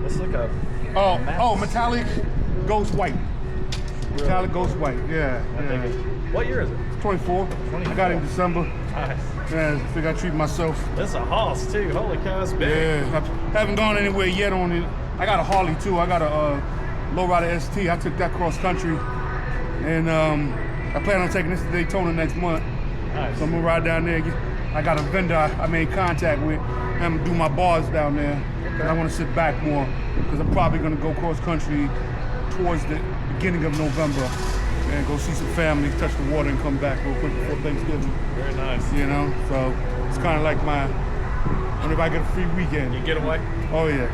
It's like a metallic ghost white. really Metallic ghost white. Yeah. I think what year is it? 24. 24. I got it in December. Nice. Yeah, I figure I treat myself. This is a hoss too. Holy cow, it's big. Yeah, I haven't gone anywhere yet on it. I got a Harley too. I got a lowrider ST. I took that cross country, and I plan on taking this to Daytona next month. Nice. So I'm gonna ride down there. I got a vendor I made contact with. I'm gonna do my bars down there. Okay. I want to sit back more because I'm probably gonna go cross country towards the beginning of November and go see some family, touch the water, and come back real quick before Thanksgiving. Very nice. You know, so it's kind of like whenever I get a free weekend. You get away? Oh yeah.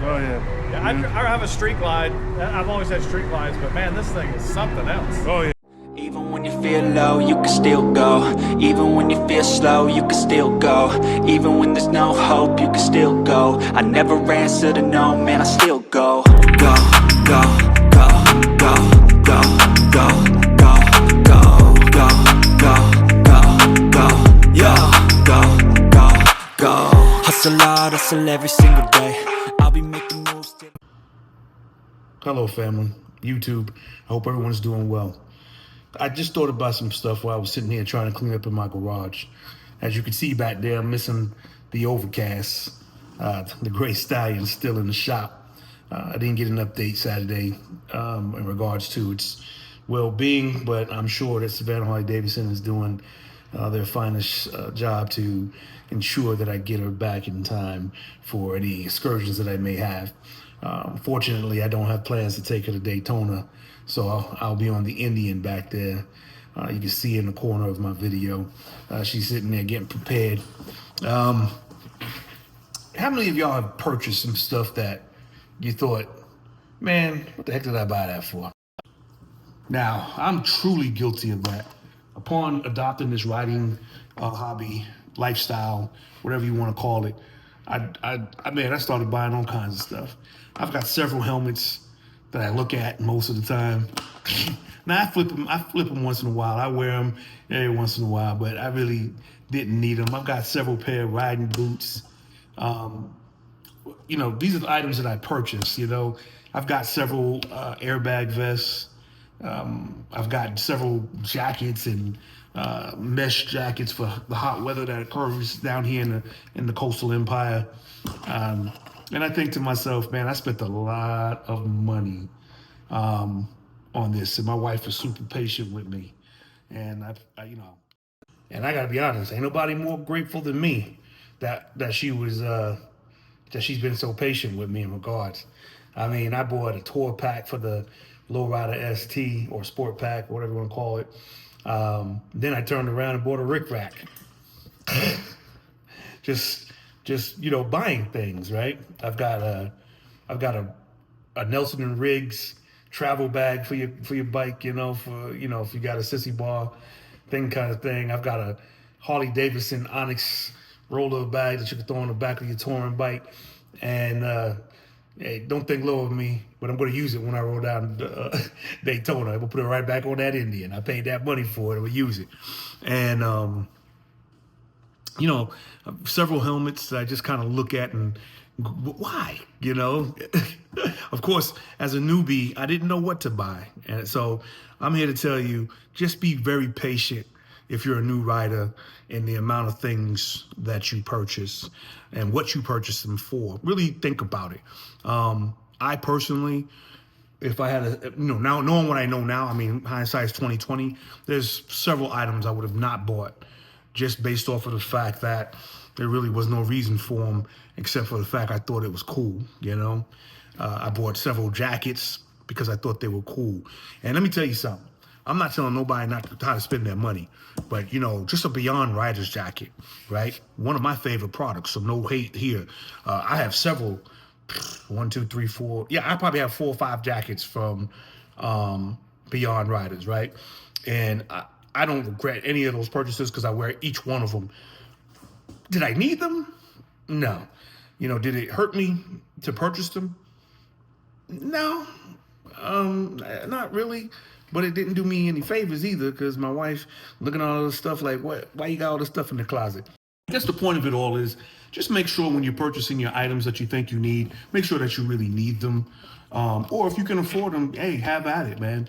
Yeah, I have a street glide. I've always had street glides, but man, this thing is something else. Oh yeah. Even when you feel low, you can still go. Even when you feel slow, you can still go. Even when there's no hope, you can still go. I never answer to no, man, I still go. Go, go, go, go, go, go, go, go, go, go, go, go, yo, go. Hustle hard, hustle every single day. I'll be making moves till... Hello, family. YouTube. I hope everyone's doing well. I just thought about some stuff while I was sitting here trying to clean up in my garage. As you can see back there, I'm missing the overcast. The gray stallion's still in the shop. I didn't get an update Saturday in regards to its well-being, but I'm sure that Savannah Harley-Davidson is doing their finest job to ensure that I get her back in time for any excursions that I may have. Fortunately, I don't have plans to take her to Daytona, so I'll be on the Indian back there. You can see in the corner of my video. She's sitting there getting prepared. How many of y'all have purchased some stuff that you thought, man, what the heck did I buy that for? Now, I'm truly guilty of that. Upon adopting this riding hobby, lifestyle, whatever you want to call it, I started buying all kinds of stuff. I've got several helmets that I look at most of the time. Now I flip them once in a while. I wear them every once in a while, but I really didn't need them. I've got several pair of riding boots. You know, these are the items that I purchased. You know, I've got several airbag vests. I've got several jackets and mesh jackets for the hot weather that occurs down here in the coastal empire. And I think to myself, man, I spent a lot of money on this, and my wife is super patient with me. And I gotta be honest, ain't nobody more grateful than me that she's been so patient with me in regards. I mean, I bought a tour pack for the lowrider ST or sport pack, whatever you want to call it. Then I turned around and bought a Rick Rack. just buying things, right? I've got a Nelson and Riggs travel bag for your bike, if you got a sissy bar kind of thing. I've got a Harley Davidson Onyx roller bag that you can throw on the back of your touring bike. And hey, don't think low of me, but I'm going to use it when I roll down Daytona. I'm going to put it right back on that Indian. I paid that money for it. I'm going to use it. And, several helmets that I just kind of look at and why, Of course, as a newbie, I didn't know what to buy. And so I'm here to tell you, just be very patient if you're a new rider in the amount of things that you purchase and what you purchase them for. Really think about it. I personally, if I had now knowing what I know now, I mean, hindsight's 2020, there's several items I would have not bought just based off of the fact that there really was no reason for them except for the fact I thought it was cool, I bought several jackets because I thought they were cool. And let me tell you something. I'm not telling nobody how to spend their money, but just a Beyond Rider's jacket, right? One of my favorite products, so no hate here. I have several, 1, 2, 3, 4. Yeah, I probably have 4 or 5 jackets from Beyond Riders, right? And I don't regret any of those purchases because I wear each one of them. Did I need them? No. Did it hurt me to purchase them? No, not really. But it didn't do me any favors either because my wife looking at all this stuff like, why you got all this stuff in the closet? I guess the point of it all is just make sure when you're purchasing your items that you think you need, make sure that you really need them. Or if you can afford them, hey, have at it, man.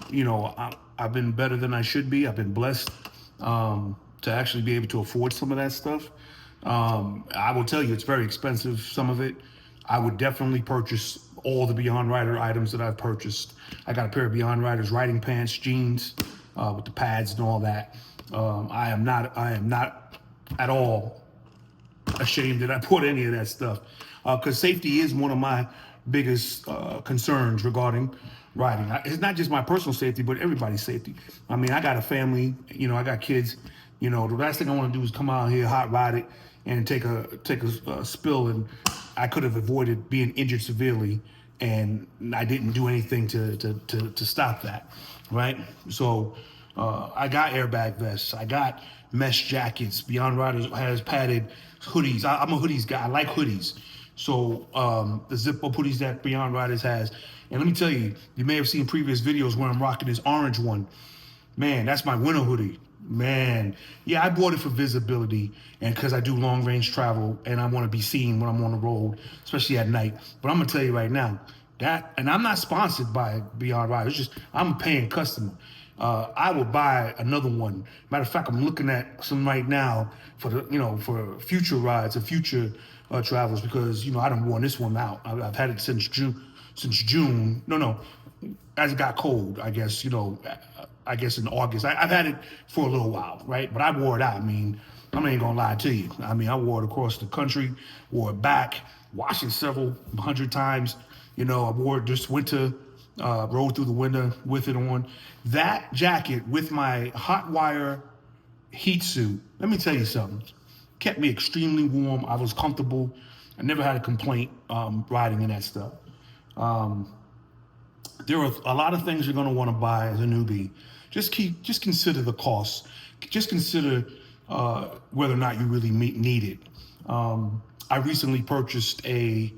You know, I've been better than I should be. I've been blessed to actually be able to afford some of that stuff. I will tell you, it's very expensive, some of it. I would definitely purchase all the Beyond Rider items that I've purchased. I got a pair of Beyond Riders riding pants, jeans, with the pads and all that. I am not at all ashamed that I bought any of that stuff, because safety is one of my biggest concerns regarding riding. It's not just my personal safety, but everybody's safety. I mean, I got a family, you know, I got kids. You know, the last thing I want to do is come out here, hot ride it, and take a spill, and I could have avoided being injured severely, and I didn't do anything to stop that, right? So I got airbag vests, I got mesh jackets. Beyond Riders has padded hoodies. I'm a hoodies guy. I like hoodies. So the zip up hoodies that Beyond Riders has, and let me tell you, you may have seen previous videos where I'm rocking this orange one. Man, that's my winter hoodie. Man, yeah, I bought it for visibility and because I do long range travel and I want to be seen when I'm on the road, especially at night. But I'm gonna tell you right now, that, and I'm not sponsored by Beyond Riders, it's just I'm a paying customer. I will buy another one. Matter of fact, I'm looking at some right now for the, you know, for future rides and future travels, because you know I done worn this one out. I've had it since June. No, as it got cold, I guess, you know, I guess in August. I've had it for a little while, right? But I wore it out. I mean, I'm not even gonna lie to you. I mean, I wore it across the country, wore it back, washed it several hundred times. You know, I wore it this winter, rode through the winter with it on. That jacket with my hot wire heat suit, let me tell you something, kept me extremely warm. I was comfortable. I never had a complaint riding in that stuff. There are a lot of things you're going to want to buy as a newbie. Just consider the cost. Just consider whether or not you really need it. I recently purchased a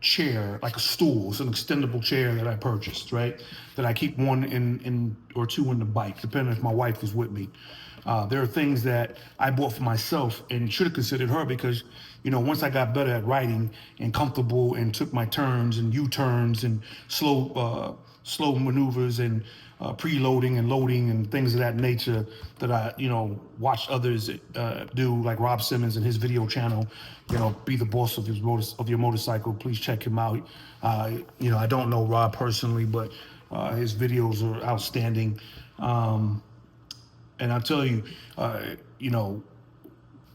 chair, like a stool. It's an extendable chair that I purchased, right? That I keep one in or two in the bike, depending if my wife is with me. There are things that I bought for myself and should have considered her, because, you know, once I got better at riding and comfortable and took my turns and U-turns and slow maneuvers and preloading and loading and things of that nature that I, you know, watched others do, like Rob Simmons and his video channel, you know, Be the Boss of your Motorcycle. Please check him out. You know, I don't know Rob personally, but his videos are outstanding. And I'll tell you, you know,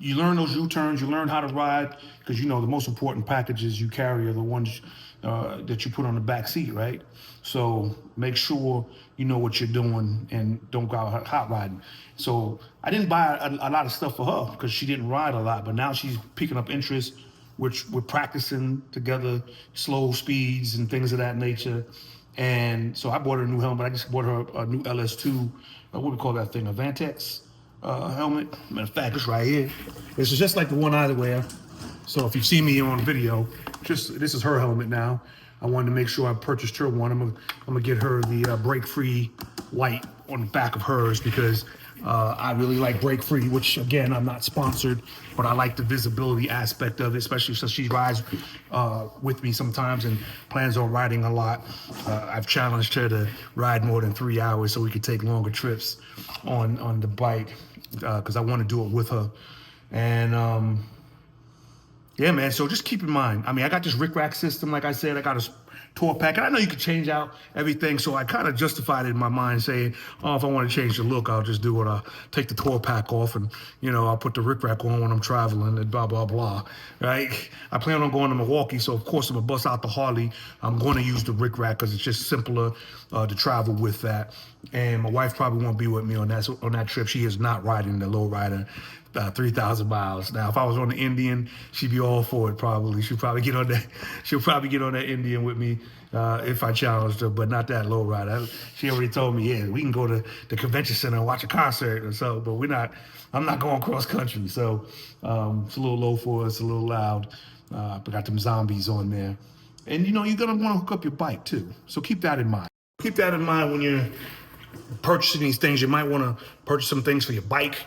you learn those U-turns, you learn how to ride, because, you know, the most important packages you carry are the ones that you put on the back seat, right? So make sure you know what you're doing and don't go out hot riding. So I didn't buy a lot of stuff for her because she didn't ride a lot, but now she's picking up interest, which we're practicing together, slow speeds and things of that nature. And so I bought her a new helmet. I just bought her a new LS2, what do we call that thing, a Vantex helmet. Matter of fact, it's right here. This is just like the one I wear. So if you see me on video, this is her helmet now. I wanted to make sure I purchased her one. I'm gonna get her the break-free light on the back of hers, because I really like break-free, which again, I'm not sponsored, but I like the visibility aspect of it, especially since she rides with me sometimes and plans on riding a lot. I've challenged her to ride more than 3 hours so we could take longer trips on the bike, because I want to do it with her. And yeah, man, so just keep in mind, I mean, I got this Rick Rack system, like I said, I got a tour pack, and I know you can change out everything, so I kind of justified it in my mind, saying, oh, if I want to change the look, I'll just do it. I'll take the tour pack off, and, you know, I'll put the Rick Rack on when I'm traveling, and blah, blah, blah, right? I plan on going to Milwaukee, so of course I'm going to bust out the Harley. I'm going to use the Rick Rack because it's just simpler to travel with that. And my wife probably won't be with me on that trip. She is not riding the lowrider. 3,000 miles. Now, if I was on the Indian, she'd be all for it. Probably, she'll probably get on that Indian with me if I challenged her, but not that low rider. She already told me, yeah, we can go to the convention center and watch a concert or so, but I'm not going cross country. So it's a little low for us, a little loud. But got them zombies on there, and you know you're gonna want to hook up your bike too. So keep that in mind. Keep that in mind when you're purchasing these things. You might want to purchase some things for your bike.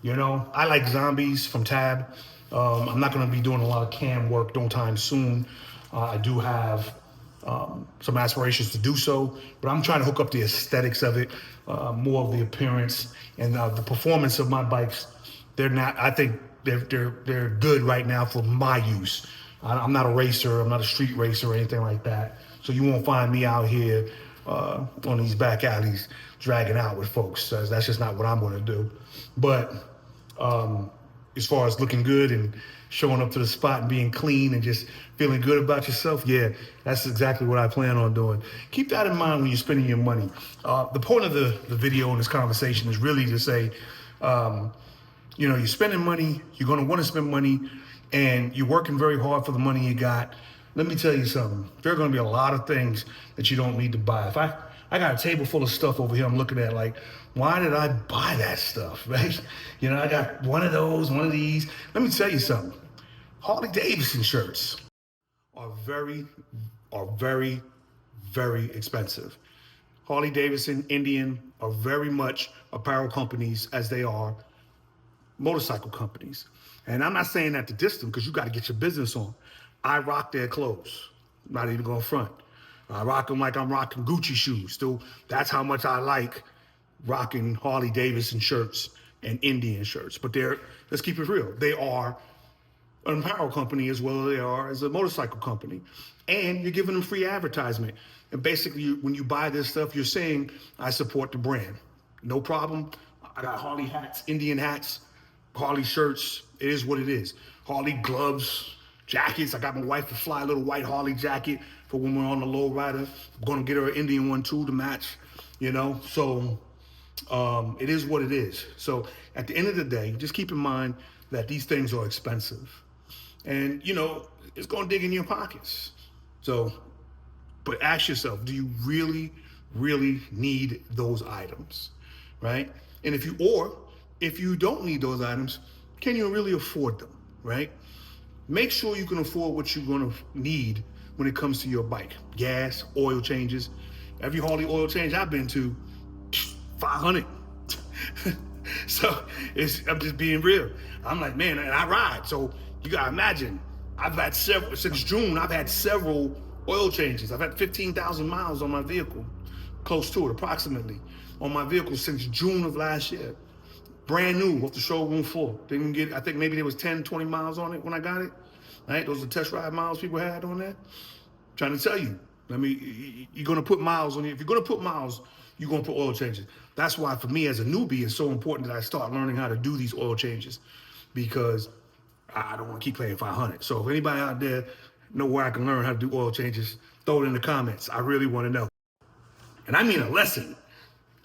You know, I like Zombies from Tab. I'm not going to be doing a lot of cam work no time soon. I do have some aspirations to do so, but I'm trying to hook up the aesthetics of it, more of the appearance and the performance of my bikes. They're not. I think they're good right now for my use. I'm not a racer. I'm not a street racer or anything like that. So you won't find me out here on these back alleys dragging out with folks. That's just not what I'm going to do. But as far as looking good and showing up to the spot and being clean and just feeling good about yourself, yeah, that's exactly what I plan on doing. Keep that in mind when you're spending your money. The point of the video in this conversation is really to say, you know, you're spending money, you're going to want to spend money, and you're working very hard for the money you got. Let me tell you something. There are going to be a lot of things that you don't need to buy. If I got a table full of stuff over here I'm looking at like, why did I buy that stuff, right? You know, I got one of those, one of these. Let me tell you something. Harley Davidson shirts are very, very expensive. Harley Davidson, Indian are very much apparel companies as they are motorcycle companies. And I'm not saying that to diss them because you got to get your business on. I rock their clothes. I'm not even going front. I rock them like I'm rocking Gucci shoes. Still, that's how much I like rocking Harley Davidson shirts and Indian shirts. But let's keep it real. They are an apparel company as well as they are as a motorcycle company. And you're giving them free advertisement. And basically, when you buy this stuff, you're saying, I support the brand. No problem. I got Harley hats, Indian hats, Harley shirts. It is what it is. Harley gloves, jackets. I got my wife a fly little white Harley jacket for when we're on the low rider. I'm going to get her an Indian one too to match, you know. So it is what it is. So at the end of the day, just keep in mind that these things are expensive. And, you know, it's going to dig in your pockets. So, but ask yourself, do you really, really need those items, right? And if you don't need those items, can you really afford them, right? Make sure you can afford what you're going to need when it comes to your bike. Gas, oil changes. Every Harley oil change I've been to, $500. So I'm just being real. I'm like, man, and I ride. So you got to imagine, since June, I've had several oil changes. I've had 15,000 miles on my vehicle, close to it, approximately, on my vehicle since June of last year. Brand new, off the showroom floor. Didn't get, I think maybe there was 10, 20 miles on it when I got it. Right? Those are test ride miles people had on there. Trying to tell you, you're going to put miles on it. If you're going to put miles, you're going to put oil changes. That's why for me as a newbie, it's so important that I start learning how to do these oil changes, because I don't want to keep paying $500. So if anybody out there know where I can learn how to do oil changes, throw it in the comments. I really want to know. And I mean a lesson.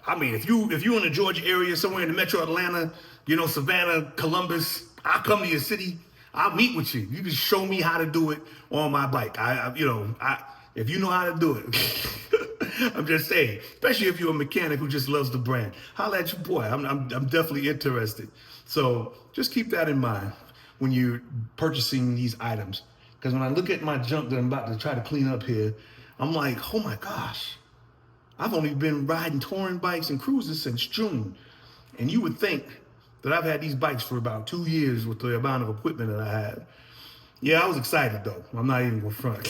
I mean, if you in the Georgia area, somewhere in the metro Atlanta, you know, Savannah, Columbus, I'll come to your city. I'll meet with you. You can show me how to do it on my bike. If you know how to do it, I'm just saying, especially if you're a mechanic who just loves the brand, holla at your boy. I'm definitely interested. So just keep that in mind when you're purchasing these items. Because when I look at my junk that I'm about to try to clean up here, I'm like, oh my gosh, I've only been riding touring bikes and cruisers since June. And you would think that I've had these bikes for about 2 years with the amount of equipment that I have. Yeah, I was excited though. I'm not even going front.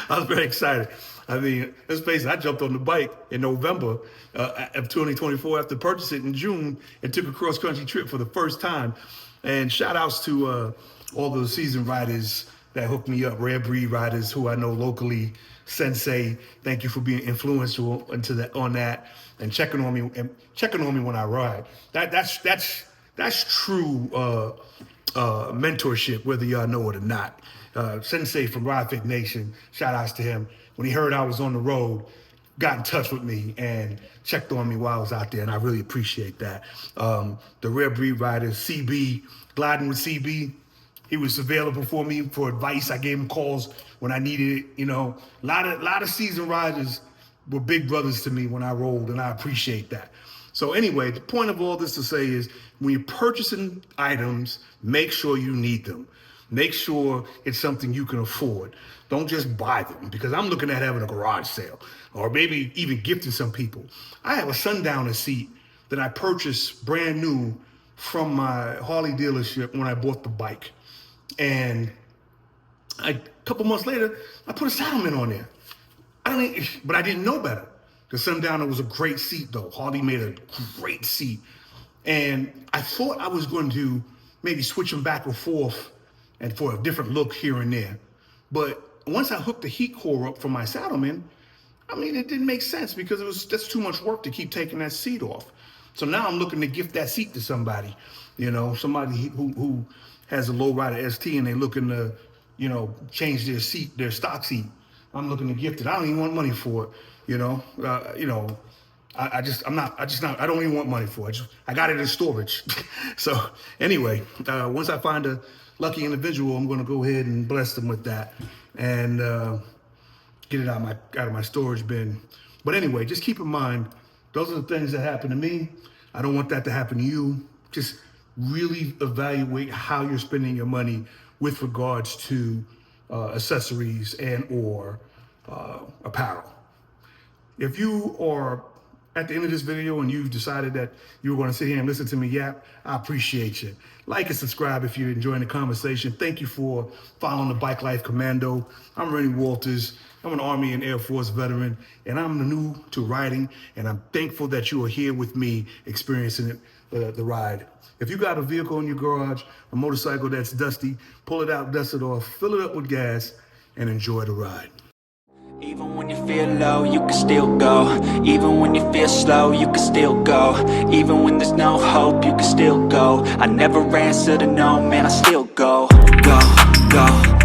I was very excited. I mean, let's face it, I jumped on the bike in November of 2024 after purchasing it in June and took a cross-country trip for the first time. And shout outs to all the seasoned riders that hooked me up, rare breed riders who I know locally. Sensei, thank you for being influential on that and checking on me when I ride. That's true mentorship, whether y'all know it or not. Sensei from Ride Fit Nation, shout outs to him. When he heard I was on the road, got in touch with me and checked on me while I was out there, and I really appreciate that. The rare breed rider, CB, gliding with CB, he was available for me for advice. I gave him calls when I needed it. You know, a lot of seasoned riders were big brothers to me when I rolled, and I appreciate that. So anyway, the point of all this to say is when you're purchasing items, make sure you need them. Make sure it's something you can afford. Don't just buy them, because I'm looking at having a garage sale or maybe even gifting some people. I have a Sundowner seat that I purchased brand new from my Harley dealership when I bought the bike. And a couple months later, I put a Saddleman on there. But I didn't know better. The Sundowner was a great seat though. Harley made a great seat. And I thought I was going to maybe switch them back and forth and for a different look here and there. But once I hooked the heat core up for my Saddleman, it didn't make sense because that's too much work to keep taking that seat off. So now I'm looking to gift that seat to somebody, somebody who has a lowrider ST and they're looking to, change their seat, their stock seat. I'm looking to gift it. I don't even want money for it, I don't even want money for it. I got it in storage. So anyway, once I find a lucky individual, I'm going to go ahead and bless them with that and get it out of my storage bin. But anyway, just keep in mind, those are the things that happen to me. I don't want that to happen to you. Just really evaluate how you're spending your money with regards to accessories and or apparel. If you are at the end of this video and you've decided that you were going to sit here and listen to me yap, I appreciate you. Like and subscribe if you're enjoying the conversation. Thank you for following the Bike Life Commando. I'm Rennie Walters. I'm an Army and Air Force veteran, and I'm new to riding, and I'm thankful that you are here with me experiencing the ride. If you got a vehicle in your garage, a motorcycle that's dusty, pull it out, dust it off, fill it up with gas, and enjoy the ride. Even when you feel low, you can still go. Even when you feel slow, you can still go. Even when there's no hope, you can still go. I never answer to no, man, I still go. Go, go.